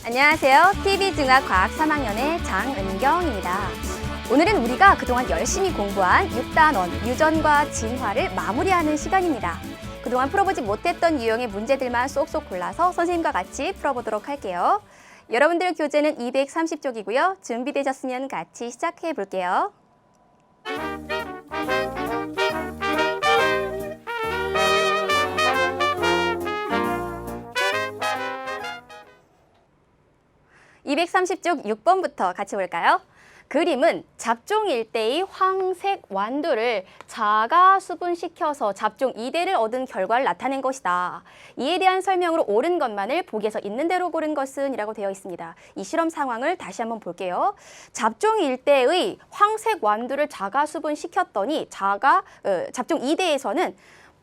안녕하세요. TV중학과학 3학년의 장은경입니다. 오늘은 우리가 그동안 열심히 공부한 6단원 유전과 진화를 마무리하는 시간입니다. 그동안 풀어보지 못했던 유형의 문제들만 쏙쏙 골라서 선생님과 같이 풀어보도록 할게요. 여러분들 교재는 230쪽이고요. 준비되셨으면 같이 시작해 볼게요. (230쪽) 6번부터 같이 볼까요? 그림은 잡종 1대의 황색 완두를 자가 수분시켜서 잡종 2대를 얻은 결과를 나타낸 것이다. 이에 대한 설명으로 옳은 것만을 보기에서 있는 대로 고른 것은 이라고 되어 있습니다. 이 실험 상황을 다시 한번 볼게요. 잡종 1대의 황색 완두를 자가 수분시켰더니 잡종 2대에서는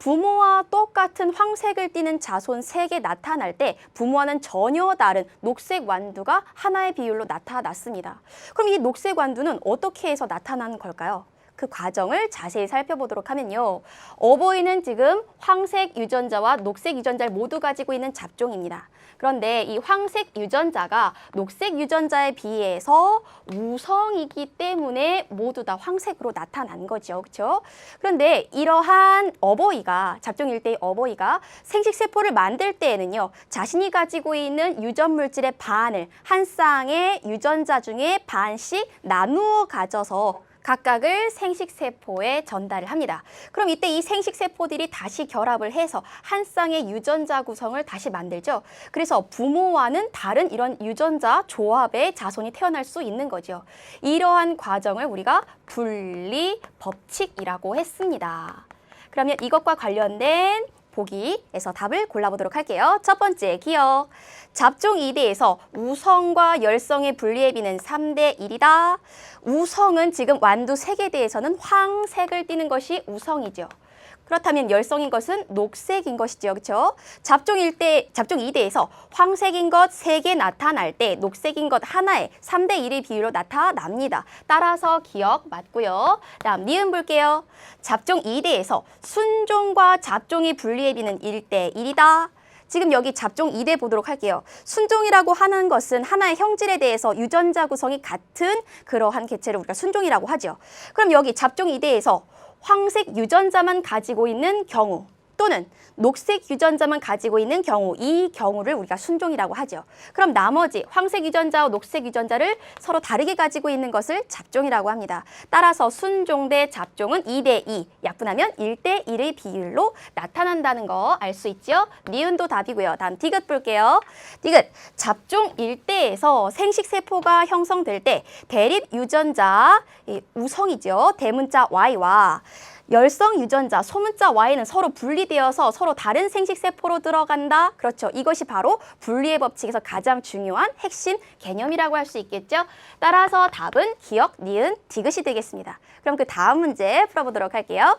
부모와 똑같은 황색을 띠는 자손 3개 나타날 때 부모와는 전혀 다른 녹색 완두가 하나의 비율로 나타났습니다. 그럼 이 녹색 완두는 어떻게 해서 나타난 걸까요? 그 과정을 자세히 살펴보도록 하면요. 어버이는 지금 황색 유전자와 녹색 유전자를 모두 가지고 있는 잡종입니다. 그런데 이 황색 유전자가 녹색 유전자에 비해서 우성이기 때문에 모두 다 황색으로 나타난 거죠. 그렇죠? 그런데 이러한 어버이가, 잡종 1대의 어버이가 생식세포를 만들 때에는요. 자신이 가지고 있는 유전 물질의 반을 한 쌍의 유전자 중에 반씩 나누어 가져서 각각을 생식세포에 전달을 합니다. 그럼 이때 이 생식세포들이 다시 결합을 해서 한 쌍의 유전자 구성을 다시 만들죠. 그래서 부모와는 다른 이런 유전자 조합의 자손이 태어날 수 있는 거죠. 이러한 과정을 우리가 분리 법칙이라고 했습니다. 그러면 이것과 관련된 보기에서 답을 골라보도록 할게요. 첫 번째 기억. 잡종 2대에서 우성과 열성의 분리의 비는 3대 1이다. 우성은 지금 완두 3개대에서는 황색을 띠는 것이 우성이죠. 그렇다면 열성인 것은 녹색인 것이죠. 그렇죠? 잡종 2대에서 황색인 것 3개 나타날 때 녹색인 것 하나에 3대 1의 비율로 나타납니다. 따라서 기억 맞고요. 다음 니은 볼게요. 잡종 2대에서 순종과 잡종의 분리의 비는 1대 1이다. 지금 여기 잡종 2대 보도록 할게요. 순종이라고 하는 것은 하나의 형질에 대해서 유전자 구성이 같은 그러한 개체를 우리가 순종이라고 하죠. 그럼 여기 잡종 2대에서 황색 유전자만 가지고 있는 경우 또는 녹색 유전자만 가지고 있는 경우, 이 경우를 우리가 순종이라고 하죠. 그럼 나머지 황색 유전자와 녹색 유전자를 서로 다르게 가지고 있는 것을 잡종이라고 합니다. 따라서 순종 대 잡종은 2대 2, 약분하면 1대 1의 비율로 나타난다는 거 알 수 있죠? 니은도 답이고요. 다음 디귿 볼게요. 디귿, 잡종 1대에서 생식세포가 형성될 때 대립 유전자, 우성이죠. 대문자 Y와 열성 유전자, 소문자 Y는 서로 분리되어서 서로 다른 생식세포로 들어간다. 그렇죠. 이것이 바로 분리의 법칙에서 가장 중요한 핵심 개념이라고 할 수 있겠죠. 따라서 답은 기억, 니은, 디귿이 되겠습니다. 그럼 그 다음 문제 풀어보도록 할게요.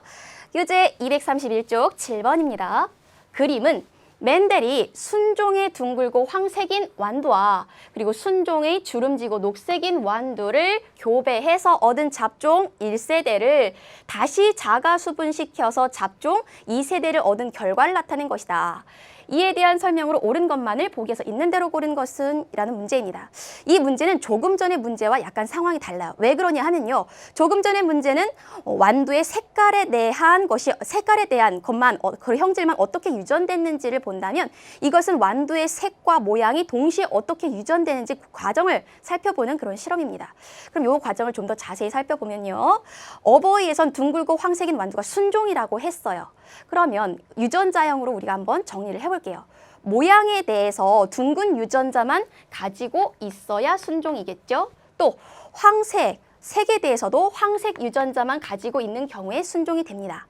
교재 231쪽 7번입니다. 그림은 맨델이 순종의 둥글고 황색인 완두와 그리고 순종의 주름지고 녹색인 완두를 교배해서 얻은 잡종 1세대를 다시 자가 수분시켜서 잡종 2세대를 얻은 결과를 나타낸 것이다. 이에 대한 설명으로 옳은 것만을 보기에서 있는 대로 고른 것은 이라는 문제입니다. 이 문제는 조금 전의 문제와 약간 상황이 달라요. 왜 그러냐 하면요. 조금 전의 문제는 완두의 색깔에 대한 것만, 그 형질만 어떻게 유전됐는지를 본다면 이것은 완두의 색과 모양이 동시에 어떻게 유전되는지 그 과정을 살펴보는 그런 실험입니다. 그럼 이 과정을 좀 더 자세히 살펴보면요. 어버이에선 둥글고 황색인 완두가 순종이라고 했어요. 그러면 유전자형으로 우리가 한번 정리를 해볼게요. 모양에 대해서 둥근 유전자만 가지고 있어야 순종이겠죠. 또 황색, 색에 대해서도 황색 유전자만 가지고 있는 경우에 순종이 됩니다.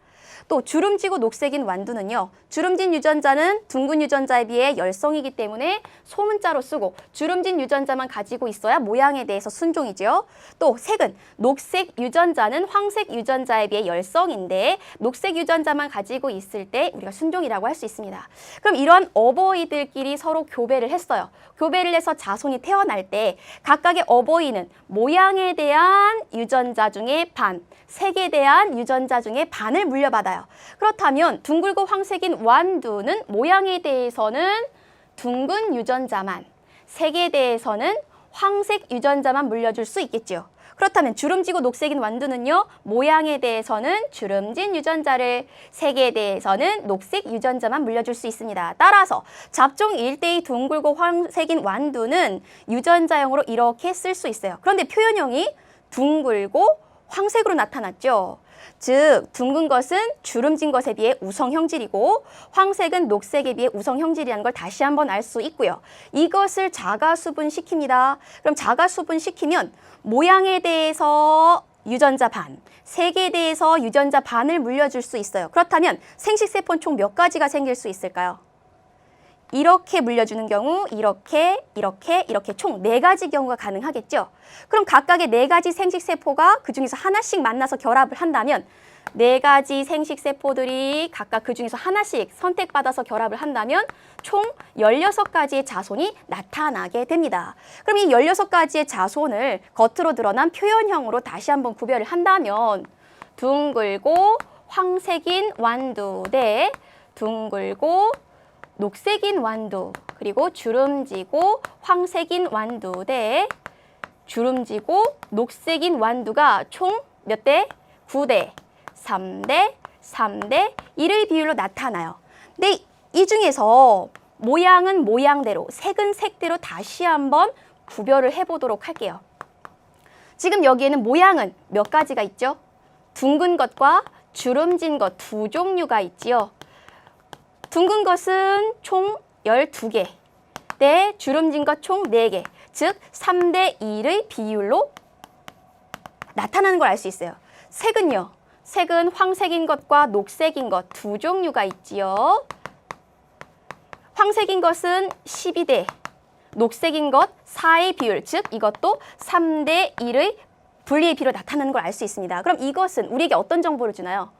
또 주름지고 녹색인 완두는요. 주름진 유전자는 둥근 유전자에 비해 열성이기 때문에 소문자로 쓰고 주름진 유전자만 가지고 있어야 모양에 대해서 순종이죠. 또 색은 녹색 유전자는 황색 유전자에 비해 열성인데 녹색 유전자만 가지고 있을 때 우리가 순종이라고 할 수 있습니다. 그럼 이런 어버이들끼리 서로 교배를 했어요. 교배를 해서 자손이 태어날 때 각각의 어버이는 모양에 대한 유전자 중에 반, 색에 대한 유전자 중에 반을 물려받아요. 그렇다면 둥글고 황색인 완두는 모양에 대해서는 둥근 유전자만, 색에 대해서는 황색 유전자만 물려줄 수 있겠죠. 그렇다면 주름지고 녹색인 완두는요, 모양에 대해서는 주름진 유전자를, 색에 대해서는 녹색 유전자만 물려줄 수 있습니다. 따라서 잡종 일대의 둥글고 황색인 완두는 유전자형으로 이렇게 쓸 수 있어요. 그런데 표현형이 둥글고 황색으로 나타났죠. 즉 둥근 것은 주름진 것에 비해 우성 형질이고 황색은 녹색에 비해 우성 형질이라는 걸 다시 한번 알 수 있고요. 이것을 자가수분시킵니다. 그럼 자가수분시키면 모양에 대해서 유전자 반, 색에 대해서 유전자 반을 물려줄 수 있어요. 그렇다면 생식세포는 총 몇 가지가 생길 수 있을까요? 이렇게 물려주는 경우, 이렇게 총 4가지 경우가 가능하겠죠. 그럼 각각의 4가지 생식세포가 그중에서 하나씩 만나서 결합을 한다면 4가지 생식세포들이 각각 그중에서 하나씩 선택받아서 결합을 한다면 총 16가지의 자손이 나타나게 됩니다. 그럼 이 16가지의 자손을 겉으로 드러난 표현형으로 다시 한번 구별을 한다면 둥글고 황색인 완두 대 둥글고 녹색인 완두, 그리고 주름지고 황색인 완두 대 주름지고 녹색인 완두가 총 몇 대? 9대, 3대, 3대 1의 비율로 나타나요. 근데 이 중에서 모양은 모양대로, 색은 색대로 다시 한번 구별을 해보도록 할게요. 지금 여기에는 모양은 몇 가지가 있죠? 둥근 것과 주름진 것 두 종류가 있지요. 둥근 것은 총 12개, 네, 주름진 것 총 4개, 즉 3대 1의 비율로 나타나는 걸 알 수 있어요. 색은요, 색은 황색인 것과 녹색인 것 두 종류가 있지요. 황색인 것은 12대, 녹색인 것 4의 비율, 즉 이것도 3대 1의 분리의 비율로 나타나는 걸 알 수 있습니다. 그럼 이것은 우리에게 어떤 정보를 주나요?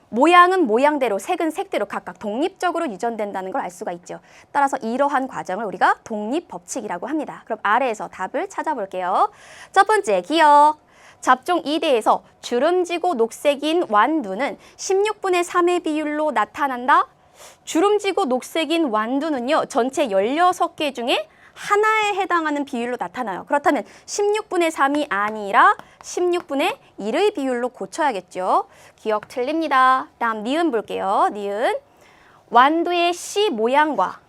모양은 모양대로, 색은 색대로 각각 독립적으로 유전된다는 걸 알 수가 있죠. 따라서 이러한 과정을 우리가 독립법칙이라고 합니다. 그럼 아래에서 답을 찾아볼게요. 첫 번째, 기억. 잡종 2대에서 주름지고 녹색인 완두는 16분의 3의 비율로 나타난다. 주름지고 녹색인 완두는요, 전체 16개 중에 하나에 해당하는 비율로 나타나요. 그렇다면 16분의 3이 아니라 16분의 1의 비율로 고쳐야겠죠. 기억 틀립니다. 다음 니은 볼게요. 니은. 완두의 씨 모양과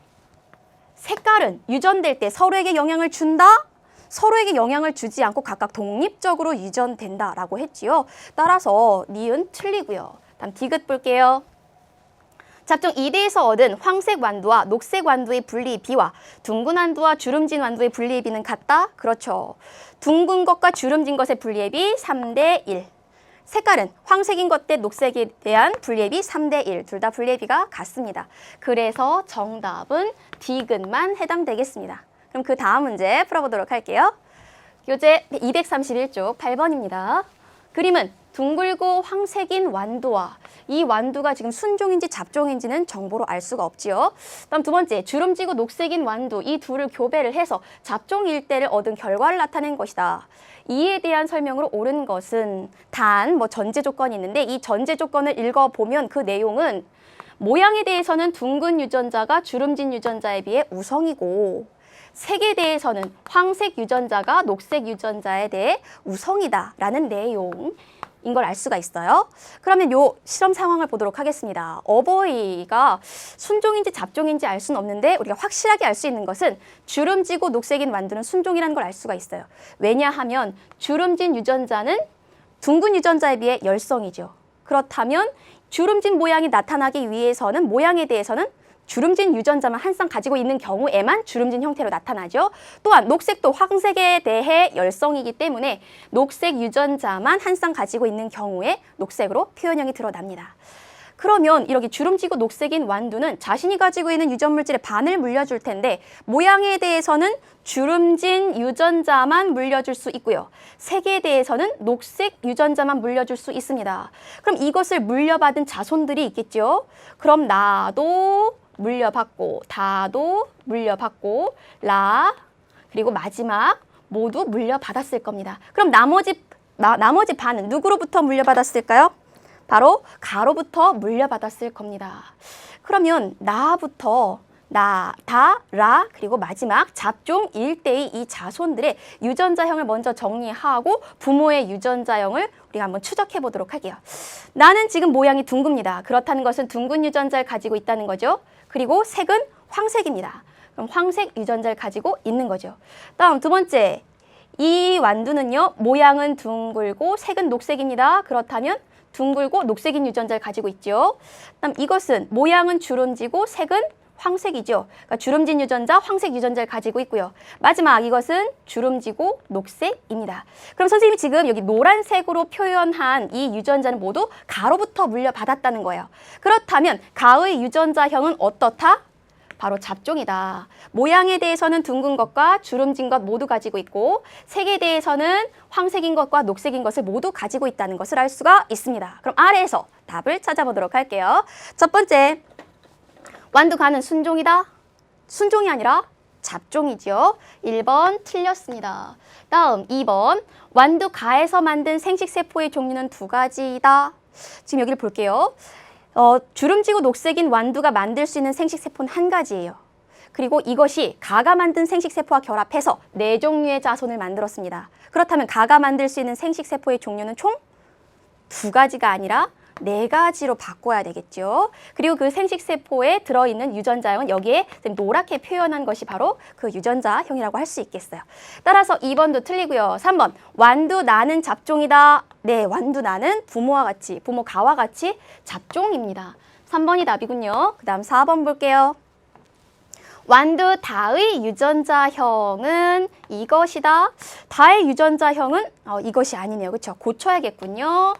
색깔은 유전될 때 서로에게 영향을 준다? 서로에게 영향을 주지 않고 각각 독립적으로 유전된다라고 했지요. 따라서 니은 틀리고요. 다음 디귿 볼게요. 잡종 2대에서 얻은 황색 완두와 녹색 완두의 분리의 비와 둥근 완두와 주름진 완두의 분리의 비는 같다? 그렇죠. 둥근 것과 주름진 것의 분리의 비 3대 1. 색깔은 황색인 것 대 녹색에 대한 분리의 비 3대 1. 둘 다 분리의 비가 같습니다. 그래서 정답은 디귿만 해당되겠습니다. 그럼 그 다음 문제 풀어보도록 할게요. 교재 231쪽 8번입니다. 그림은 둥글고 황색인 완두와 이 완두가 지금 순종인지 잡종인지는 정보로 알 수가 없지요. 다음 두 번째, 주름지고 녹색인 완두, 이 둘을 교배를 해서 잡종 일대를 얻은 결과를 나타낸 것이다. 이에 대한 설명으로 옳은 것은 단 전제 조건이 있는데 이 전제 조건을 읽어보면 그 내용은 모양에 대해서는 둥근 유전자가 주름진 유전자에 비해 우성이고 색에 대해서는 황색 유전자가 녹색 유전자에 대해 우성이다라는 내용인 걸 알 수가 있어요. 그러면 요 실험 상황을 보도록 하겠습니다. 어버이가 순종인지 잡종인지 알 수는 없는데 우리가 확실하게 알 수 있는 것은 주름지고 녹색인 완두는 순종이라는 걸 알 수가 있어요. 왜냐하면 주름진 유전자는 둥근 유전자에 비해 열성이죠. 그렇다면 주름진 모양이 나타나기 위해서는 모양에 대해서는 주름진 유전자만 한 쌍 가지고 있는 경우에만 주름진 형태로 나타나죠. 또한 녹색도 황색에 대해 열성이기 때문에 녹색 유전자만 한 쌍 가지고 있는 경우에 녹색으로 표현형이 드러납니다. 그러면 이렇게 주름지고 녹색인 완두는 자신이 가지고 있는 유전물질의 반을 물려줄 텐데 모양에 대해서는 주름진 유전자만 물려줄 수 있고요. 색에 대해서는 녹색 유전자만 물려줄 수 있습니다. 그럼 이것을 물려받은 자손들이 있겠죠. 그럼 나도 물려받고, 다도 물려받고, 라, 그리고 마지막 모두 물려받았을 겁니다. 그럼 나머지 반은 누구로부터 물려받았을까요? 바로 가로부터 물려받았을 겁니다. 그러면 나부터 나, 다, 라, 그리고 마지막 잡종 일대의 이 자손들의 유전자형을 먼저 정리하고 부모의 유전자형을 우리가 한번 추적해 보도록 할게요. 나는 지금 모양이 둥굽니다. 그렇다는 것은 둥근 유전자를 가지고 있다는 거죠. 그리고 색은 황색입니다. 그럼 황색 유전자를 가지고 있는 거죠. 다음 두 번째, 이 완두는요, 모양은 둥글고 색은 녹색입니다. 그렇다면 둥글고 녹색인 유전자를 가지고 있죠. 다음 이것은 모양은 주름지고 색은 황색이죠. 그러니까 주름진 유전자, 황색 유전자를 가지고 있고요. 마지막 이것은 주름지고 녹색입니다. 그럼 선생님이 지금 여기 노란색으로 표현한 이 유전자는 모두 가로부터 물려받았다는 거예요. 그렇다면 가의 유전자형은 어떻다? 바로 잡종이다. 모양에 대해서는 둥근 것과 주름진 것 모두 가지고 있고 색에 대해서는 황색인 것과 녹색인 것을 모두 가지고 있다는 것을 알 수가 있습니다. 그럼 아래에서 답을 찾아보도록 할게요. 첫 번째, 완두가는 순종이다. 순종이 아니라 잡종이죠. 1번 틀렸습니다. 다음 2번, 완두가에서 만든 생식세포의 종류는 두 가지이다. 지금 여기를 볼게요. 주름지고 녹색인 완두가 만들 수 있는 생식세포는 한 가지예요. 그리고 이것이 가가 만든 생식세포와 결합해서 4종류의 자손을 만들었습니다. 그렇다면 가가 만들 수 있는 생식세포의 종류는 총 2가지가 아니라 4가지로 바꿔야 되겠죠. 그리고 그 생식세포에 들어있는 유전자형은 여기에 노랗게 표현한 것이 바로 그 유전자형이라고 할 수 있겠어요. 따라서 2번도 틀리고요. 3번, 완두나는 잡종이다. 네, 완두나는 부모와 같이, 부모 가와 같이 잡종입니다. 3번이 답이군요. 그 다음 4번 볼게요. 완두다의 유전자형은 이것이다. 다의 유전자형은 이것이 아니네요. 그렇죠? 고쳐야겠군요.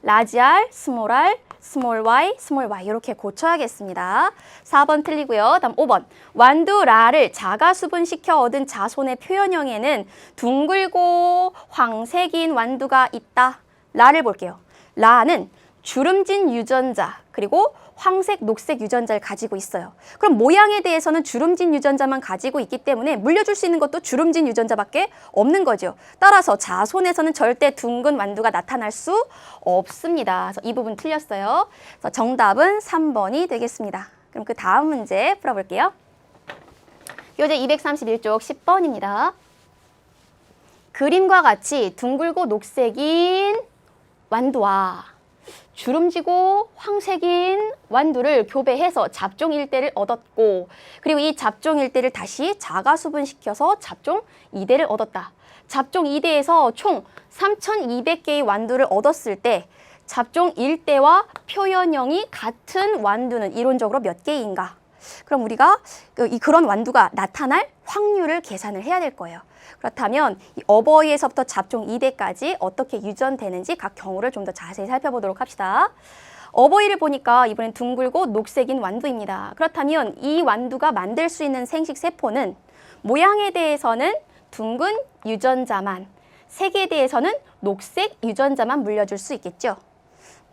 라지 r, 스몰 r, 스몰 y, 스몰 y 이렇게 고쳐야겠습니다. 4번 틀리고요. 다음 5번. 완두라를 자가수분시켜 얻은 자손의 표현형에는 둥글고 황색인 완두가 있다. 라를 볼게요. 라는 주름진 유전자 그리고 황색, 녹색 유전자를 가지고 있어요. 그럼 모양에 대해서는 주름진 유전자만 가지고 있기 때문에 물려줄 수 있는 것도 주름진 유전자밖에 없는 거죠. 따라서 자손에서는 절대 둥근 완두가 나타날 수 없습니다. 그래서 이 부분 틀렸어요. 그래서 정답은 3번이 되겠습니다. 그럼 그 다음 문제 풀어볼게요. 교재 231쪽 10번입니다. 그림과 같이 둥글고 녹색인 완두와 주름지고 황색인 완두를 교배해서 잡종 일대를 얻었고 그리고 이 잡종 일대를 다시 자가수분시켜서 잡종 2대를 얻었다. 잡종 2대에서 총 3,200개의 완두를 얻었을 때 잡종 1대와 표현형이 같은 완두는 이론적으로 몇 개인가? 그럼 우리가 그런 완두가 나타날 확률을 계산을 해야 될 거예요. 그렇다면 이 어버이에서부터 잡종 2대까지 어떻게 유전되는지 각 경우를 좀 더 자세히 살펴보도록 합시다. 어버이를 보니까 이번엔 둥글고 녹색인 완두입니다. 그렇다면 이 완두가 만들 수 있는 생식세포는 모양에 대해서는 둥근 유전자만, 색에 대해서는 녹색 유전자만 물려줄 수 있겠죠.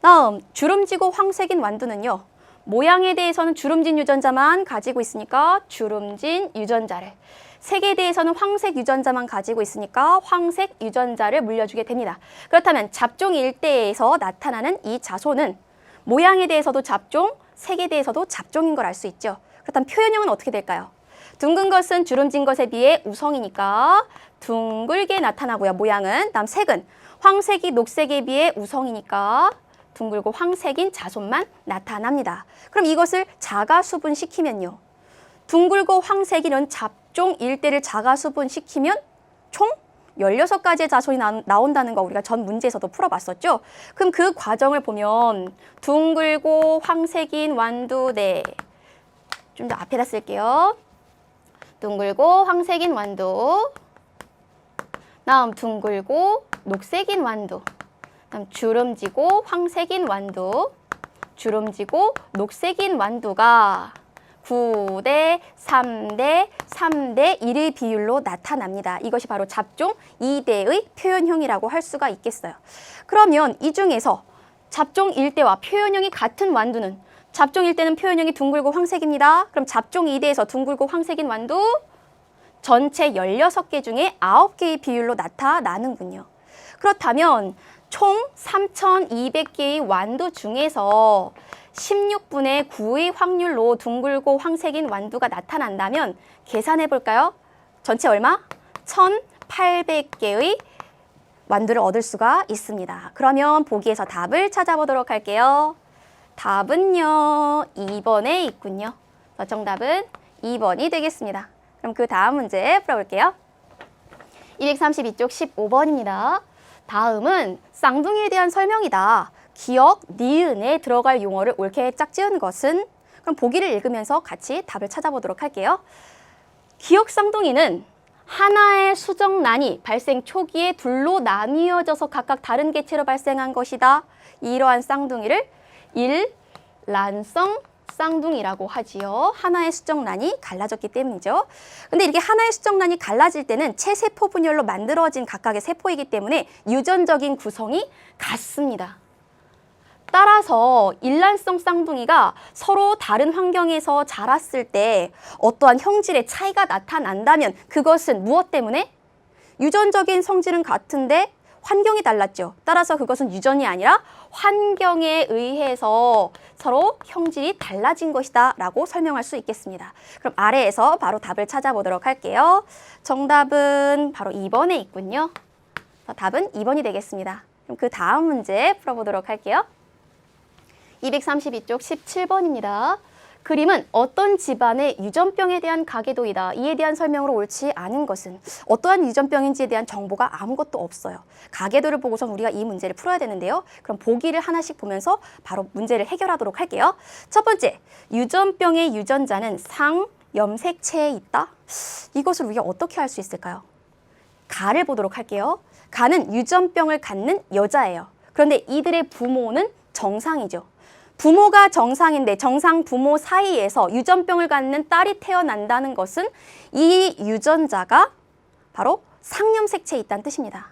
다음 주름지고 황색인 완두는요. 모양에 대해서는 주름진 유전자만 가지고 있으니까 주름진 유전자를, 색에 대해서는 황색 유전자만 가지고 있으니까 황색 유전자를 물려주게 됩니다. 그렇다면 잡종 일대에서 나타나는 이 자손은 모양에 대해서도 잡종, 색에 대해서도 잡종인 걸 알 수 있죠. 그렇다면 표현형은 어떻게 될까요? 둥근 것은 주름진 것에 비해 우성이니까 둥글게 나타나고요. 모양은. 다음 색은 황색이 녹색에 비해 우성이니까 둥글고 황색인 자손만 나타납니다. 그럼 이것을 자가수분시키면요. 둥글고 황색이는 잡종 일대를 자가수분시키면 총 16가지의 자손이 나온다는 거 우리가 전 문제에서도 풀어봤었죠. 그럼 그 과정을 보면 둥글고 황색인 완두, 네. 좀 더 앞에다 쓸게요. 둥글고 황색인 완두, 다음 둥글고 녹색인 완두, 다음 주름지고 황색인 완두, 주름지고 녹색인 완두가 9대 3대 3대 1의 비율로 나타납니다. 이것이 바로 잡종 2대의 표현형이라고 할 수가 있겠어요. 그러면 이 중에서 잡종 1대와 표현형이 같은 완두는, 잡종 1대는 표현형이 둥글고 황색입니다. 그럼 잡종 2대에서 둥글고 황색인 완두 전체 16개 중에 9개의 비율로 나타나는군요. 그렇다면 총 3,200개의 완두 중에서 16분의 9의 확률로 둥글고 황색인 완두가 나타난다면 계산해 볼까요? 전체 얼마? 1800개의 완두를 얻을 수가 있습니다. 그러면 보기에서 답을 찾아보도록 할게요. 답은요, 2번에 있군요. 정답은 2번이 되겠습니다. 그럼 그 다음 문제 풀어볼게요. 232쪽 15번입니다. 다음은 쌍둥이에 대한 설명이다. 기역, 니은에 들어갈 용어를 옳게 짝지은 것은? 그럼 보기를 읽으면서 같이 답을 찾아보도록 할게요. 기역 쌍둥이는 하나의 수정란이 발생 초기에 둘로 나뉘어져서 각각 다른 개체로 발생한 것이다. 이러한 쌍둥이를 일란성 쌍둥이라고 하지요. 하나의 수정란이 갈라졌기 때문이죠. 근데 이렇게 하나의 수정란이 갈라질 때는 체세포 분열로 만들어진 각각의 세포이기 때문에 유전적인 구성이 같습니다. 따라서 일란성 쌍둥이가 서로 다른 환경에서 자랐을 때 어떠한 형질의 차이가 나타난다면 그것은 무엇 때문에? 유전적인 성질은 같은데 환경이 달랐죠. 따라서 그것은 유전이 아니라 환경에 의해서 서로 형질이 달라진 것이다 라고 설명할 수 있겠습니다. 그럼 아래에서 바로 답을 찾아보도록 할게요. 정답은 바로 2번에 있군요. 답은 2번이 되겠습니다. 그럼 그 다음 문제 풀어보도록 할게요. 232쪽 17번입니다. 그림은 어떤 집안의 유전병에 대한 가계도이다. 이에 대한 설명으로 옳지 않은 것은? 어떠한 유전병인지에 대한 정보가 아무것도 없어요. 가계도를 보고선 우리가 이 문제를 풀어야 되는데요. 그럼 보기를 하나씩 보면서 바로 문제를 해결하도록 할게요. 첫 번째, 유전병의 유전자는 상염색체에 있다. 이것을 우리가 어떻게 할 수 있을까요? 가를 보도록 할게요. 가는 유전병을 갖는 여자예요. 그런데 이들의 부모는 정상이죠. 부모가 정상인데 정상 부모 사이에서 유전병을 갖는 딸이 태어난다는 것은 이 유전자가 바로 상염색체에 있다는 뜻입니다.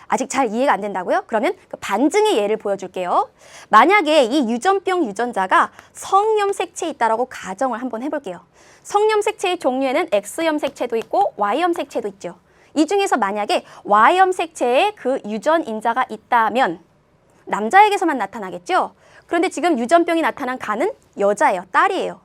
아직 잘 이해가 안 된다고요? 그러면 그 반증의 예를 보여줄게요. 만약에 이 유전병 유전자가 성염색체에 있다라고 가정을 한번 해볼게요. 성염색체의 종류에는 X염색체도 있고 Y염색체도 있죠. 이 중에서 만약에 Y염색체에 그 유전인자가 있다면 남자에게서만 나타나겠죠? 그런데 지금 유전병이 나타난 가는 여자예요. 딸이에요.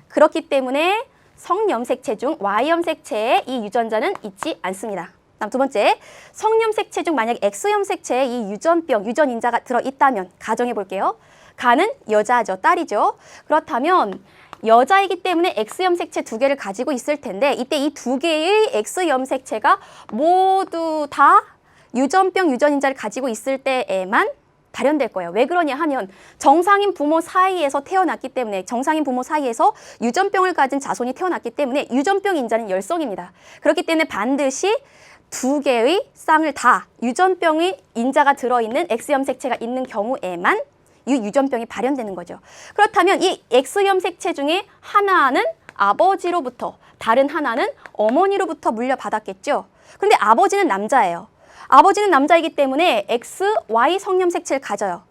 그렇기 때문에 성염색체 중 Y염색체에 이 유전자는 있지 않습니다. 다음 두 번째, 성염색체 중 만약에 X염색체에 이 유전인자가 들어있다면 가정해 볼게요. 가는 여자죠. 딸이죠. 그렇다면 여자이기 때문에 X염색체 두 개를 가지고 있을 텐데 이때 이 두 개의 X염색체가 모두 다 유전병 유전인자를 가지고 있을 때에만 발현될 거예요. 왜 그러냐 하면 정상인 부모 사이에서 태어났기 때문에 정상인 부모 사이에서 유전병을 가진 자손이 태어났기 때문에 유전병 인자는 열성입니다. 그렇기 때문에 반드시 두 개의 쌍을 다 유전병의 인자가 들어있는 X염색체가 있는 경우에만 이 유전병이 발현되는 거죠. 그렇다면 이 X염색체 중에 하나는 아버지로부터 다른 하나는 어머니로부터 물려받았겠죠. 그런데 아버지는 남자예요. 아버지는 남자이기 때문에 X, Y 성염색체를 가져요.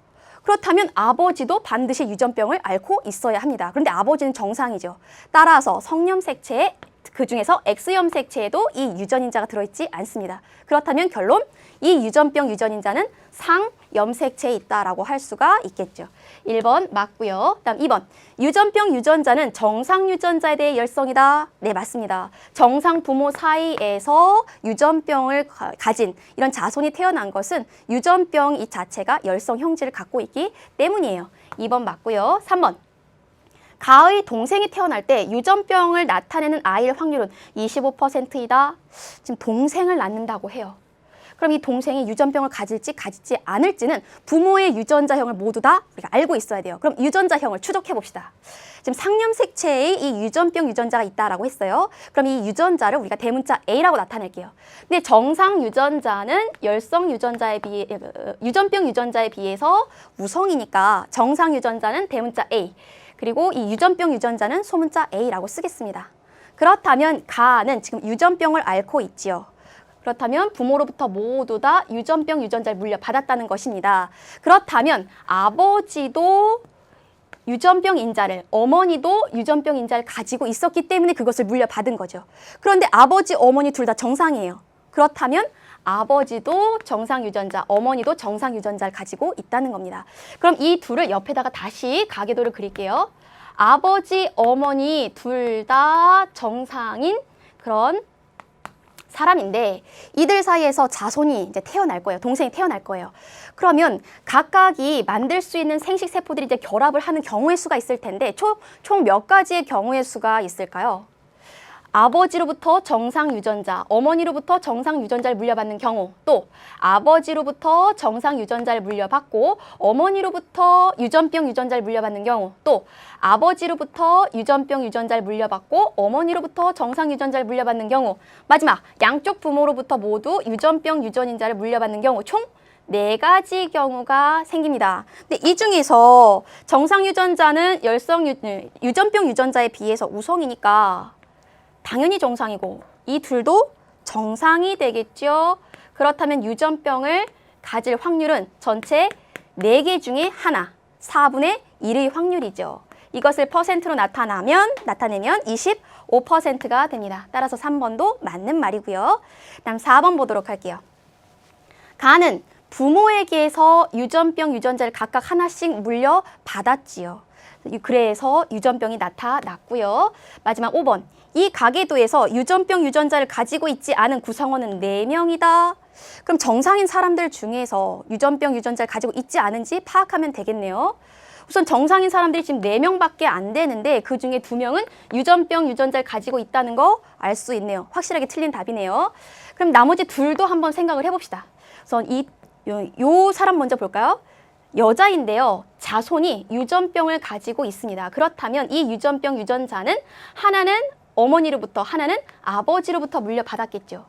그렇다면 아버지도 반드시 유전병을 앓고 있어야 합니다. 그런데 아버지는 정상이죠. 따라서 성염색체에 그중에서 X염색체에도 이 유전인자가 들어있지 않습니다. 그렇다면 결론, 이 유전병 유전인자는 상염색체에 있다라고 할 수가 있겠죠. 1번 맞고요. 다음 2번, 유전병 유전자는 정상 유전자에 대해 열성이다. 네, 맞습니다. 정상 부모 사이에서 유전병을 가진 이런 자손이 태어난 것은 유전병 이 자체가 열성 형질을 갖고 있기 때문이에요. 2번 맞고요. 3번, 가의 동생이 태어날 때 유전병을 나타내는 아이의 확률은 25%이다. 지금 동생을 낳는다고 해요. 그럼 이 동생이 유전병을 가질지 가지지 않을지는 부모의 유전자형을 모두 다 우리가 알고 있어야 돼요. 그럼 유전자형을 추적해 봅시다. 지금 상염색체에 이 유전병 유전자가 있다라고 했어요. 그럼 이 유전자를 우리가 대문자 A라고 나타낼게요. 근데 정상 유전자는 열성 유전자에 비해 유전병 유전자에 비해서 우성이니까 정상 유전자는 대문자 A, 그리고 이 유전병 유전자는 소문자 A라고 쓰겠습니다. 그렇다면 가는 지금 유전병을 앓고 있지요. 그렇다면 부모로부터 모두 다 유전병 유전자를 물려받았다는 것입니다. 그렇다면 아버지도 유전병 인자를, 어머니도 유전병 인자를 가지고 있었기 때문에 그것을 물려받은 거죠. 그런데 아버지, 어머니 둘 다 정상이에요. 그렇다면 아버지도 정상 유전자, 어머니도 정상 유전자를 가지고 있다는 겁니다. 그럼 이 둘을 옆에다가 다시 가계도를 그릴게요. 아버지, 어머니 둘 다 정상인 그런 사람인데 이들 사이에서 자손이 이제 태어날 거예요. 동생이 태어날 거예요. 그러면 각각이 만들 수 있는 생식 세포들이 이제 결합을 하는 경우의 수가 있을 텐데 총 몇 가지의 경우의 수가 있을까요? 아버지로부터 정상 유전자, 어머니로부터 정상 유전자를 물려받는 경우, 또 아버지로부터 정상 유전자를 물려받고 어머니로부터 유전병 유전자를 물려받는 경우, 또 아버지로부터 유전병 유전자를 물려받고 어머니로부터 정상 유전자를 물려받는 경우, 마지막 양쪽 부모로부터 모두 유전병 유전인자를 물려받는 경우 총 4가지 경우가 생깁니다. 근데 이 중에서 정상 유전자는 유전병 유전자에 비해서 우성이니까 당연히 정상이고 이 둘도 정상이 되겠죠. 그렇다면 유전병을 가질 확률은 전체 4개 중에 하나, 4분의 1의 확률이죠. 이것을 퍼센트로 나타내면 25%가 됩니다. 따라서 3번도 맞는 말이고요. 다음 4번 보도록 할게요. 가는 부모에게서 유전병 유전자를 각각 하나씩 물려받았지요. 그래서 유전병이 나타났고요. 마지막 5번. 이 가계도에서 유전병 유전자를 가지고 있지 않은 구성원은 4명이다. 그럼 정상인 사람들 중에서 유전병 유전자를 가지고 있지 않은지 파악하면 되겠네요. 우선 정상인 사람들이 지금 4명밖에 안 되는데 그 중에 2명은 유전병 유전자를 가지고 있다는 거 알 수 있네요. 확실하게 틀린 답이네요. 그럼 나머지 둘도 한번 생각을 해봅시다. 우선 요 사람 먼저 볼까요? 여자인데요. 자손이 유전병을 가지고 있습니다. 그렇다면 이 유전병 유전자는 하나는 어머니로부터 하나는 아버지로부터 물려받았겠죠.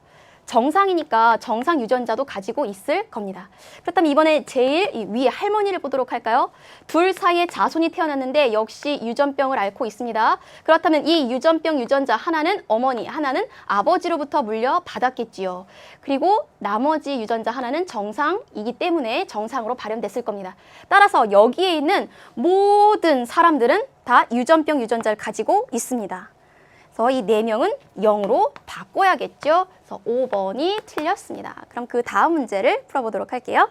정상이니까 정상 유전자도 가지고 있을 겁니다. 그렇다면 이번에 제일 위에 할머니를 보도록 할까요? 둘 사이에 자손이 태어났는데 역시 유전병을 앓고 있습니다. 그렇다면 이 유전병 유전자 하나는 어머니, 하나는 아버지로부터 물려받았겠지요. 그리고 나머지 유전자 하나는 정상이기 때문에 정상으로 발현됐을 겁니다. 따라서 여기에 있는 모든 사람들은 다 유전병 유전자를 가지고 있습니다. 그래서 이 4명은 0으로 바꿔야겠죠. 그래서 5번이 틀렸습니다. 그럼 그 다음 문제를 풀어보도록 할게요.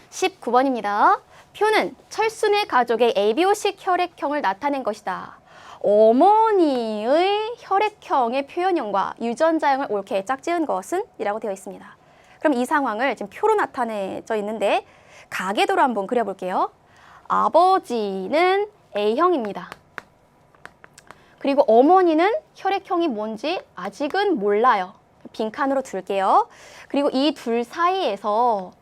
19번입니다. 표는 철순의 가족의 ABO식 혈액형을 나타낸 것이다. 어머니의 혈액형의 표현형과 유전자형을 옳게 짝지은 것은? 이라고 되어 있습니다. 그럼 이 상황을 지금 표로 나타내져 있는데 가계도로 한번 그려볼게요. 아버지는 A형입니다. 그리고 어머니는 혈액형이 뭔지 아직은 몰라요. 빈칸으로 둘게요. 그리고 이 둘 사이에서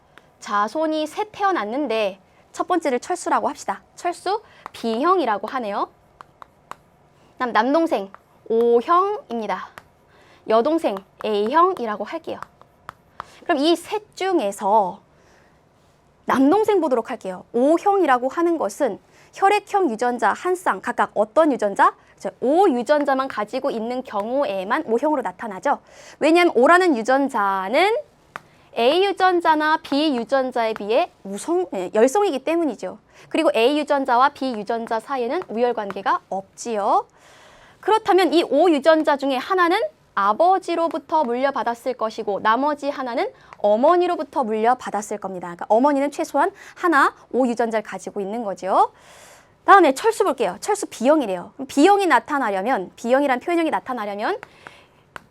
자손이 셋 태어났는데 첫 번째를 철수라고 합시다. 철수 B형이라고 하네요. 그다음 남동생 O형입니다. 여동생 A형이라고 할게요. 그럼 이 셋 중에서 남동생 보도록 할게요. O형이라고 하는 것은 혈액형 유전자 한 쌍 각각 어떤 유전자? O 유전자만 가지고 있는 경우에만 O형으로 나타나죠. 왜냐하면 O라는 유전자는 A 유전자나 B 유전자에 비해 열성이기 때문이죠. 그리고 A 유전자와 B 유전자 사이에는 우열관계가 없지요. 그렇다면 이 O 유전자 중에 하나는 아버지로부터 물려받았을 것이고 나머지 하나는 어머니로부터 물려받았을 겁니다. 그러니까 어머니는 최소한 하나 O 유전자를 가지고 있는 거죠. 다음에 철수 볼게요. 철수 B형이래요. B형이 나타나려면, B형이란 표현형이 나타나려면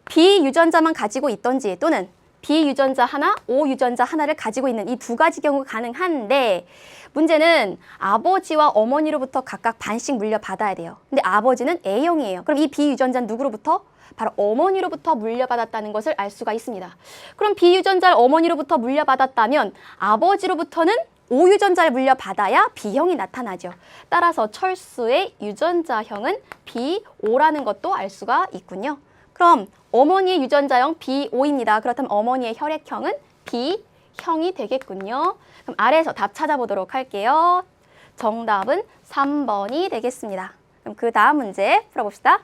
B 유전자만 가지고 있던지 또는 B 유전자 하나, O 유전자 하나를 가지고 있는 이 2가지 경우가 가능한데 문제는 아버지와 어머니로부터 각각 반씩 물려받아야 돼요. 근데 아버지는 A형이에요. 그럼 이 B 유전자는 누구로부터? 바로 어머니로부터 물려받았다는 것을 알 수가 있습니다. 그럼 B 유전자를 어머니로부터 물려받았다면 아버지로부터는 O 유전자를 물려받아야 B형이 나타나죠. 따라서 철수의 유전자형은 B5라는 것도 알 수가 있군요. 그럼 어머니의 유전자형 B5입니다. 그렇다면 어머니의 혈액형은 B형이 되겠군요. 그럼 아래에서 답 찾아보도록 할게요. 정답은 3번이 되겠습니다. 그럼 그 다음 문제 풀어봅시다.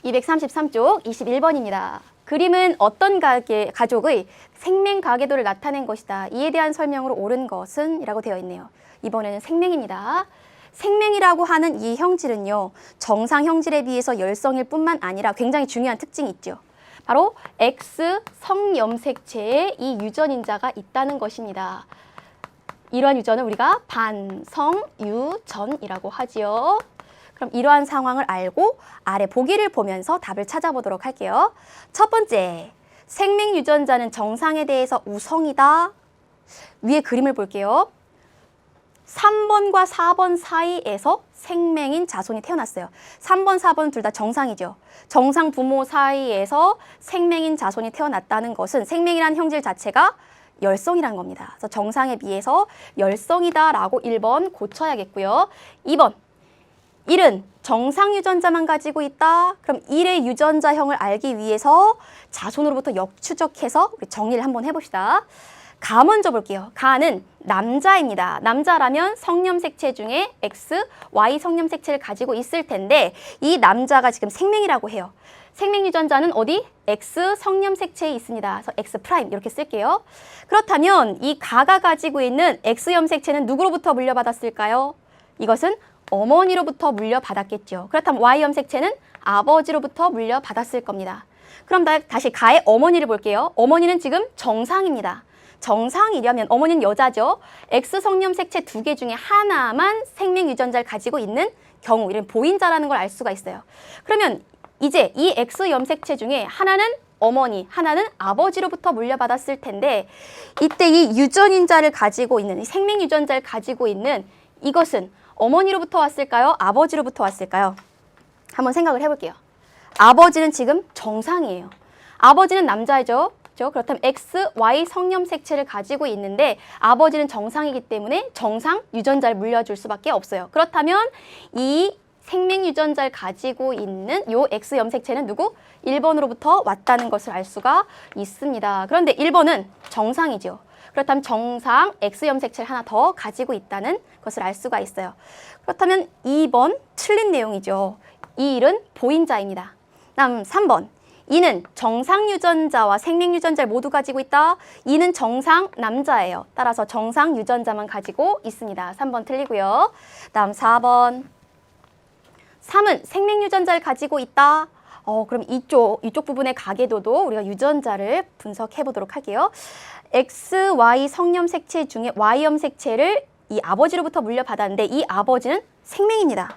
233쪽 21번입니다. 그림은 어떤 가족의 생명 가계도를 나타낸 것이다. 이에 대한 설명으로 옳은 것은? 이라고 되어 있네요. 이번에는 생명입니다. 생명이라고 하는 이 형질은요. 정상 형질에 비해서 열성일 뿐만 아니라 굉장히 중요한 특징이 있죠. 바로 X 성염색체에 이 유전인자가 있다는 것입니다. 이러한 유전을 우리가 반성유전이라고 하지요. 그럼 이러한 상황을 알고 아래 보기를 보면서 답을 찾아보도록 할게요. 첫 번째, 생명유전자는 정상에 대해서 우성이다. 위에 그림을 볼게요. 3번과 4번 사이에서 생명인 자손이 태어났어요. 3번, 4번 둘 다 정상이죠. 정상 부모 사이에서 생명인 자손이 태어났다는 것은 생명이라는 형질 자체가 열성이라는 겁니다. 그래서 정상에 비해서 열성이다라고 1번 고쳐야겠고요. 2번, 1은 정상 유전자만 가지고 있다. 그럼 1의 유전자형을 알기 위해서 자손으로부터 역추적해서 우리 정리를 한번 해봅시다. 가 먼저 볼게요. 가는 남자입니다. 남자라면 성염색체 중에 X, Y 성염색체를 가지고 있을 텐데 이 남자가 지금 생명이라고 해요. 생명 유전자는 어디? X 성염색체에 있습니다. 그래서 X 프라임 이렇게 쓸게요. 그렇다면 이 가가 가지고 있는 X 염색체는 누구로부터 물려받았을까요? 이것은 어머니로부터 물려받았겠죠. 그렇다면 Y 염색체는 아버지로부터 물려받았을 겁니다. 그럼 다시 가의 어머니를 볼게요. 어머니는 지금 정상입니다. 정상이려면 어머니는 여자죠. X 성염색체 2개 중에 하나만 생명 유전자를 가지고 있는 경우, 이런 보인자라는 걸 알 수가 있어요. 그러면 이제 이 X 염색체 중에 하나는 어머니, 하나는 아버지로부터 물려받았을 텐데 이때 이 유전인자를 가지고 있는, 이 생명 유전자를 가지고 있는 이것은 어머니로부터 왔을까요? 아버지로부터 왔을까요? 한번 생각을 해볼게요. 아버지는 지금 정상이에요. 아버지는 남자죠. 그렇다면 X, Y 성염색체를 가지고 있는데 아버지는 정상이기 때문에 정상 유전자를 물려줄 수밖에 없어요. 그렇다면 이 생명 유전자를 가지고 있는 요 X 염색체는 누구? 1번으로부터 왔다는 것을 알 수가 있습니다. 그런데 1번은 정상이죠. 그렇다면 정상 X 염색체를 하나 더 가지고 있다는 것을 알 수가 있어요. 그렇다면 2번 틀린 내용이죠. 이 일은 보인자입니다. 다음 3번. 이는 정상 유전자와 생명 유전자를 모두 가지고 있다. 이는 정상 남자예요. 따라서 정상 유전자만 가지고 있습니다. 3번 틀리고요. 다음 4번. 3은 생명 유전자를 가지고 있다. 그럼 이쪽 부분의 가계도도 우리가 유전자를 분석해 보도록 할게요. X, Y 성염색체 중에 Y 염색체를 이 아버지로부터 물려받았는데 이 아버지는 생명입니다.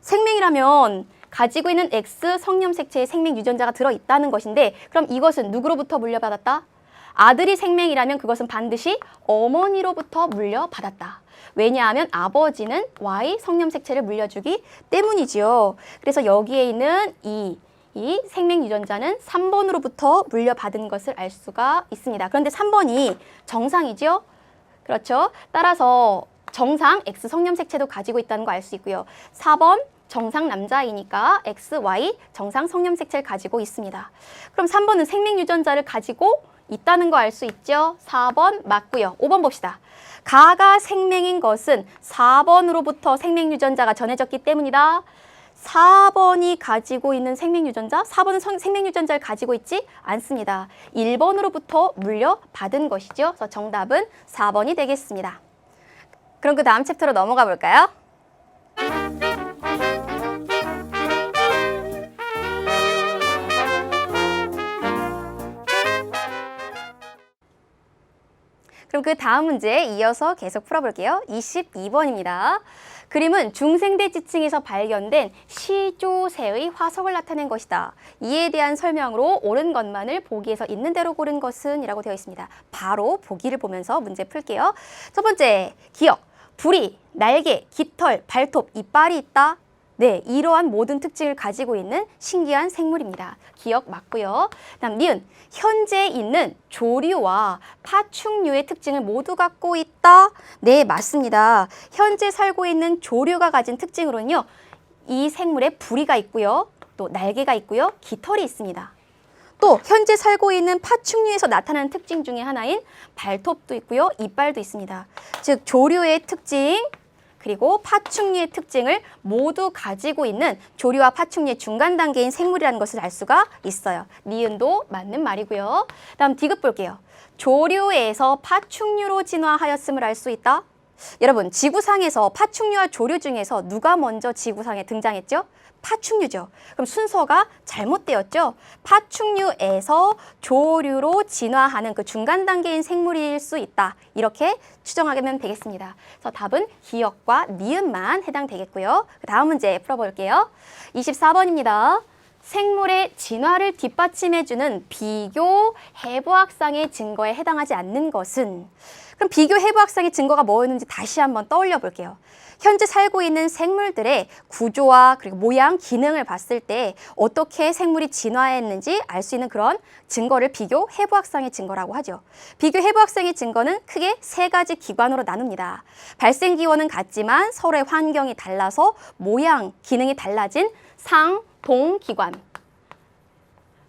생명이라면 가지고 있는 X 성염색체에 생명 유전자가 들어있다는 것인데 그럼 이것은 누구로부터 물려받았다? 아들이 생명이라면 그것은 반드시 어머니로부터 물려받았다. 왜냐하면 아버지는 Y 성염색체를 물려주기 때문이지요. 그래서 여기에 있는 이 생명 유전자는 3번으로부터 물려받은 것을 알 수가 있습니다. 그런데 3번이 정상이지요? 그렇죠? 따라서 정상 X 성염색체도 가지고 있다는 거 알 수 있고요. 4번 정상 남자이니까 X, Y 정상 성염색체를 가지고 있습니다. 그럼 3번은 생명 유전자를 가지고 있다는 거 알 수 있죠? 4번 맞고요. 5번 봅시다. 가가 생명인 것은 4번으로부터 생명 유전자가 전해졌기 때문이다. 4번이 가지고 있는 생명 유전자, 4번은 생명 유전자를 가지고 있지 않습니다. 1번으로부터 물려받은 것이죠. 그래서 정답은 4번이 되겠습니다. 그럼 그 다음 챕터로 넘어가 볼까요? 그럼 그 다음 문제 이어서 계속 풀어볼게요. 22번입니다. 그림은 중생대 지층에서 발견된 시조새의 화석을 나타낸 것이다. 이에 대한 설명으로 옳은 것만을 보기에서 있는 대로 고른 것은 이라고 되어 있습니다. 바로 보기를 보면서 문제 풀게요. 첫 번째, 기억. 부리, 날개, 깃털, 발톱, 이빨이 있다. 네, 이러한 모든 특징을 가지고 있는 신기한 생물입니다. 기억 맞고요. 다음 니은, 현재 있는 조류와 파충류의 특징을 모두 갖고 있다. 네, 맞습니다. 현재 살고 있는 조류가 가진 특징으로는요. 이 생물에 부리가 있고요. 또 날개가 있고요. 깃털이 있습니다. 또 현재 살고 있는 파충류에서 나타나는 특징 중에 하나인 발톱도 있고요. 이빨도 있습니다. 즉 조류의 특징, 그리고 파충류의 특징을 모두 가지고 있는 조류와 파충류의 중간 단계인 생물이라는 것을 알 수가 있어요. 니은도 맞는 말이고요. 다음 디귿 볼게요. 조류에서 파충류로 진화하였음을 알 수 있다. 여러분, 지구상에서 파충류와 조류 중에서 누가 먼저 지구상에 등장했죠? 파충류죠. 그럼 순서가 잘못되었죠? 파충류에서 조류로 진화하는 그 중간 단계인 생물일 수 있다. 이렇게 추정하면 되겠습니다. 그래서 답은 기역과 니은만 해당되겠고요. 다음 문제 풀어볼게요. 24번입니다. 생물의 진화를 뒷받침해주는 비교 해부학상의 증거에 해당하지 않는 것은? 그럼 비교 해부학상의 증거가 뭐였는지 다시 한번 떠올려 볼게요. 현재 살고 있는 생물들의 구조와 그리고 모양, 기능을 봤을 때 어떻게 생물이 진화했는지 알 수 있는 그런 증거를 비교 해부학상의 증거라고 하죠. 비교 해부학상의 증거는 크게 세 가지 기관으로 나눕니다. 발생 기원은 같지만 서로의 환경이 달라서 모양, 기능이 달라진 상, 동 기관.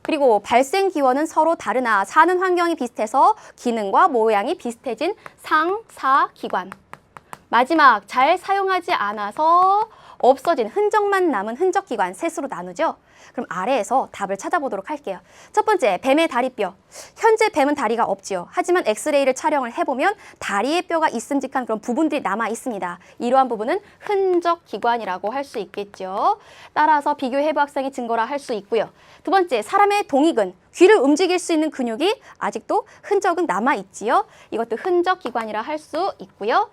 그리고 발생 기원은 서로 다르나 사는 환경이 비슷해서 기능과 모양이 비슷해진 상, 사 기관. 마지막, 잘 사용하지 않아서 없어진 흔적만 남은 흔적 기관 셋으로 나누죠. 그럼 아래에서 답을 찾아보도록 할게요. 첫 번째, 뱀의 다리뼈. 현재 뱀은 다리가 없지요. 하지만 엑스레이를 촬영을 해보면 다리에 뼈가 있음직한 그런 부분들이 남아 있습니다. 이러한 부분은 흔적 기관이라고 할 수 있겠죠. 따라서 비교 해부학상의 증거라 할 수 있고요. 두 번째, 사람의 동의근. 귀를 움직일 수 있는 근육이 아직도 흔적은 남아 있지요. 이것도 흔적 기관이라 할 수 있고요.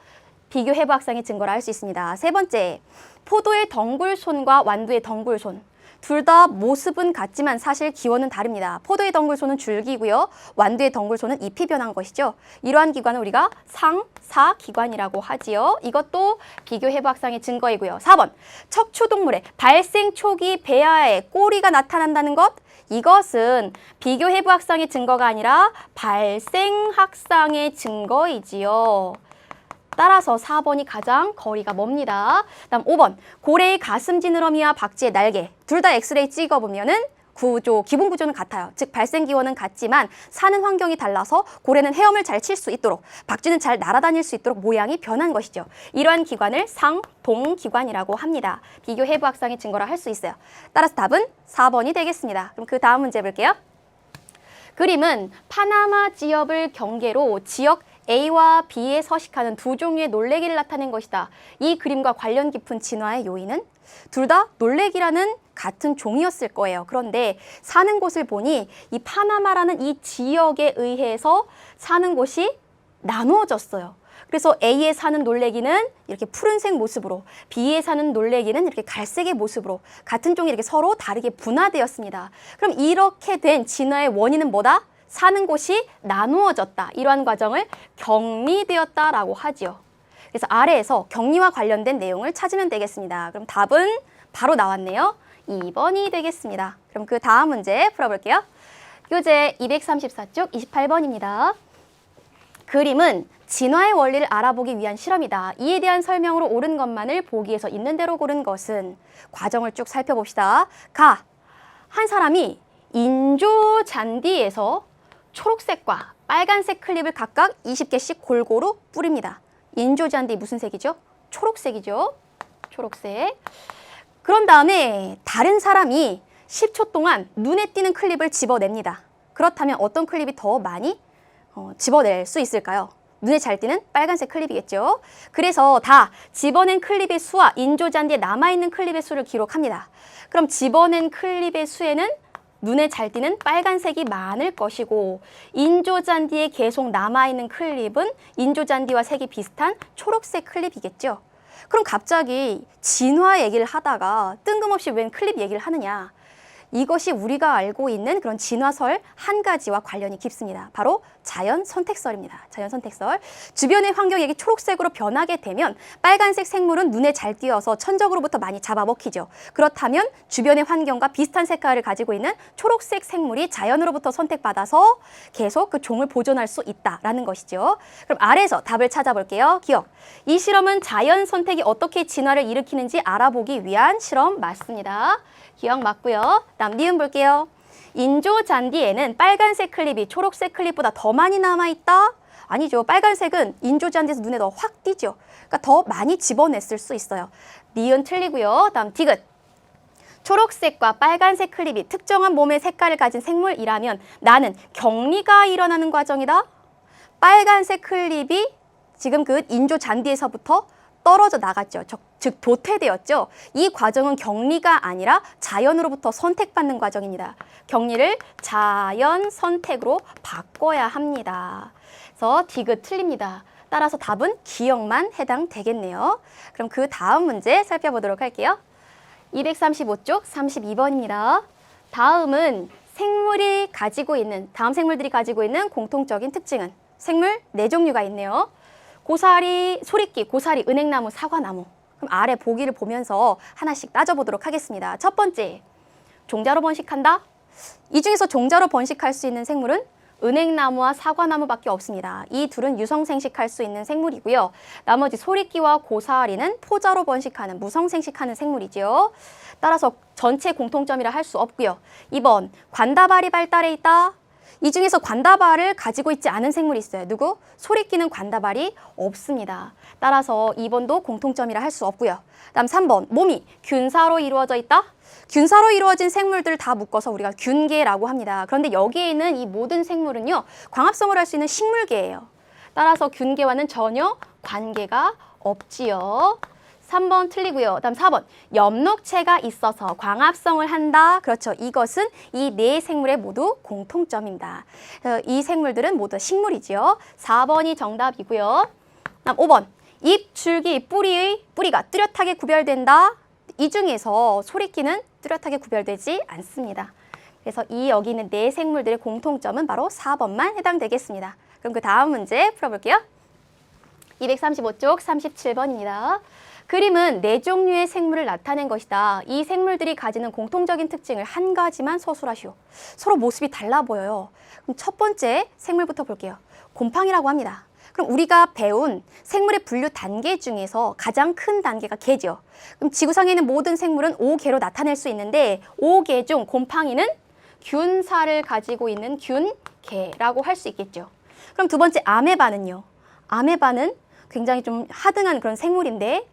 비교 해부학상의 증거라 할 수 있습니다. 세 번째, 포도의 덩굴손과 완두의 덩굴손. 둘 다 모습은 같지만 사실 기원은 다릅니다. 포도의 덩굴손은 줄기고요. 완두의 덩굴손은 잎이 변한 것이죠. 이러한 기관을 우리가 상, 사 기관이라고 하지요. 이것도 비교 해부학상의 증거이고요. 4번, 척추동물의 발생 초기 배아에 꼬리가 나타난다는 것. 이것은 비교 해부학상의 증거가 아니라 발생학상의 증거이지요. 따라서 4번이 가장 거리가 멉니다. 다음 5번, 고래의 가슴 지느러미와 박쥐의 날개. 둘 다 엑스레이 찍어보면은 기본 구조는 같아요. 즉 발생 기원은 같지만 사는 환경이 달라서 고래는 헤엄을 잘 칠 수 있도록, 박쥐는 잘 날아다닐 수 있도록 모양이 변한 것이죠. 이러한 기관을 상, 동 기관이라고 합니다. 비교 해부학상의 증거라 할 수 있어요. 따라서 답은 4번이 되겠습니다. 그럼 그 다음 문제 볼게요. 그림은 파나마 지역을 경계로 지역 A와 B에 서식하는 두 종류의 놀래기를 나타낸 것이다. 이 그림과 관련 깊은 진화의 요인은? 둘 다 놀래기라는 같은 종이었을 거예요. 그런데 사는 곳을 보니 이 파나마라는 이 지역에 의해서 사는 곳이 나누어졌어요. 그래서 A에 사는 놀래기는 이렇게 푸른색 모습으로, B에 사는 놀래기는 이렇게 갈색의 모습으로 같은 종이 이렇게 서로 다르게 분화되었습니다. 그럼 이렇게 된 진화의 원인은 뭐다? 사는 곳이 나누어졌다. 이러한 과정을 격리되었다라고 하지요. 그래서 아래에서 격리와 관련된 내용을 찾으면 되겠습니다. 그럼 답은 바로 나왔네요. 2번이 되겠습니다. 그럼 그 다음 문제 풀어볼게요. 교재 234쪽 28번입니다. 그림은 진화의 원리를 알아보기 위한 실험이다. 이에 대한 설명으로 옳은 것만을 보기에서 있는 대로 고른 것은? 과정을 쭉 살펴봅시다. 한 사람이 인조 잔디에서 초록색과 빨간색 클립을 각각 20개씩 골고루 뿌립니다. 인조 잔디 무슨 색이죠? 초록색이죠. 초록색. 그런 다음에 다른 사람이 10초 동안 눈에 띄는 클립을 집어냅니다. 그렇다면 어떤 클립이 더 많이 집어낼 수 있을까요? 눈에 잘 띄는 빨간색 클립이겠죠. 그래서 다 집어낸 클립의 수와 인조 잔디에 남아있는 클립의 수를 기록합니다. 그럼 집어낸 클립의 수에는 눈에 잘 띄는 빨간색이 많을 것이고, 인조잔디에 계속 남아있는 클립은 인조잔디와 색이 비슷한 초록색 클립이겠죠. 그럼 갑자기 진화 얘기를 하다가 뜬금없이 웬 클립 얘기를 하느냐? 이것이 우리가 알고 있는 그런 진화설 한 가지와 관련이 깊습니다. 바로 자연 선택설입니다. 자연 선택설. 주변의 환경이 초록색으로 변하게 되면 빨간색 생물은 눈에 잘 띄어서 천적으로부터 많이 잡아먹히죠. 그렇다면 주변의 환경과 비슷한 색깔을 가지고 있는 초록색 생물이 자연으로부터 선택받아서 계속 그 종을 보존할 수 있다라는 것이죠. 그럼 아래에서 답을 찾아볼게요. 기억. 이 실험은 자연 선택이 어떻게 진화를 일으키는지 알아보기 위한 실험 맞습니다. 기억 맞고요. 다음 니은 볼게요. 인조 잔디에는 빨간색 클립이 초록색 클립보다 더 많이 남아있다? 아니죠. 빨간색은 인조 잔디에서 눈에 더 확 띄죠. 그러니까 더 많이 집어냈을 수 있어요. 니은 틀리고요. 다음 디귿. 초록색과 빨간색 클립이 특정한 몸의 색깔을 가진 생물이라면 나는 격리가 일어나는 과정이다. 빨간색 클립이 지금 그 인조 잔디에서부터 떨어져 나갔죠. 즉 도태되었죠. 이 과정은 격리가 아니라 자연으로부터 선택받는 과정입니다. 격리를 자연 선택으로 바꿔야 합니다. 그래서 디귿 틀립니다. 따라서 답은 기역만 해당되겠네요. 그럼 그 다음 문제 살펴보도록 할게요. 235쪽 32번입니다. 다음은 다음 생물들이 가지고 있는 공통적인 특징은 생물 4종류가 있네요. 고사리, 소리끼, 고사리, 은행나무, 사과나무. 그럼 아래 보기를 보면서 하나씩 따져보도록 하겠습니다. 첫 번째, 종자로 번식한다? 이 중에서 종자로 번식할 수 있는 생물은 은행나무와 사과나무밖에 없습니다. 이 둘은 유성생식할 수 있는 생물이고요. 나머지 소리끼와 고사리는 포자로 번식하는 무성생식하는 생물이지요. 따라서 전체 공통점이라 할 수 없고요. 2번, 관다발이 발달해 있다. 이 중에서 관다발을 가지고 있지 않은 생물이 있어요. 누구? 소리끼는 관다발이 없습니다. 따라서 2번도 공통점이라 할 수 없고요. 다음 3번, 몸이 균사로 이루어져 있다. 균사로 이루어진 생물들을 다 묶어서 우리가 균계라고 합니다. 그런데 여기에 있는 이 모든 생물은요, 광합성을 할 수 있는 식물계예요. 따라서 균계와는 전혀 관계가 없지요. 3번 틀리고요. 다음 4번, 엽록체가 있어서 광합성을 한다. 그렇죠. 이것은 이 네 생물의 모두 공통점입니다. 이 생물들은 모두 식물이지요. 4번이 정답이고요. 다음 5번, 잎, 줄기, 뿌리가 뚜렷하게 구별된다. 이 중에서 소리끼는 뚜렷하게 구별되지 않습니다. 그래서 여기 있는 네 생물들의 공통점은 바로 4번만 해당되겠습니다. 그럼 그 다음 문제 풀어볼게요. 235쪽 37번입니다. 그림은 4종류의 생물을 나타낸 것이다. 이 생물들이 가지는 공통적인 특징을 한 가지만 서술하시오. 서로 모습이 달라 보여요. 그럼 첫 번째 생물부터 볼게요. 곰팡이라고 합니다. 그럼 우리가 배운 생물의 분류 단계 중에서 가장 큰 단계가 개죠. 그럼 지구상에 있는 모든 생물은 5개로 나타낼 수 있는데 5개 중 곰팡이는 균사를 가지고 있는 균개라고 할 수 있겠죠. 그럼 두 번째 아메바는요. 아메바는 굉장히 좀 하등한 그런 생물인데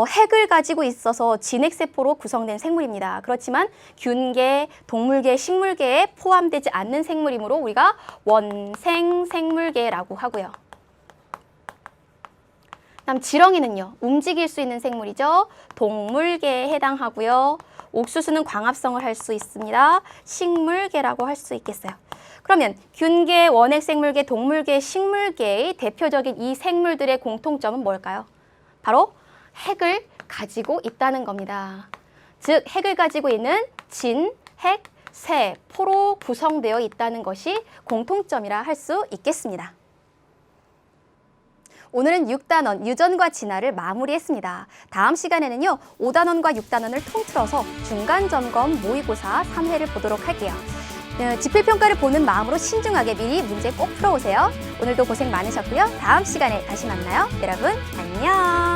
핵을 가지고 있어서 진핵세포로 구성된 생물입니다. 그렇지만 균계, 동물계, 식물계에 포함되지 않는 생물이므로 우리가 원생생물계라고 하고요. 다음 지렁이는요. 움직일 수 있는 생물이죠. 동물계에 해당하고요. 옥수수는 광합성을 할 수 있습니다. 식물계라고 할 수 있겠어요. 그러면 균계, 원핵생물계, 동물계, 식물계의 대표적인 이 생물들의 공통점은 뭘까요? 바로 핵을 가지고 있다는 겁니다. 즉 핵을 가지고 있는 진, 핵, 세포로 구성되어 있다는 것이 공통점이라 할 수 있겠습니다. 오늘은 6단원 유전과 진화를 마무리했습니다. 다음 시간에는요. 5단원과 6단원을 통틀어서 중간점검 모의고사 3회를 보도록 할게요. 지필평가를 보는 마음으로 신중하게 미리 문제 꼭 풀어오세요. 오늘도 고생 많으셨고요. 다음 시간에 다시 만나요. 여러분 안녕.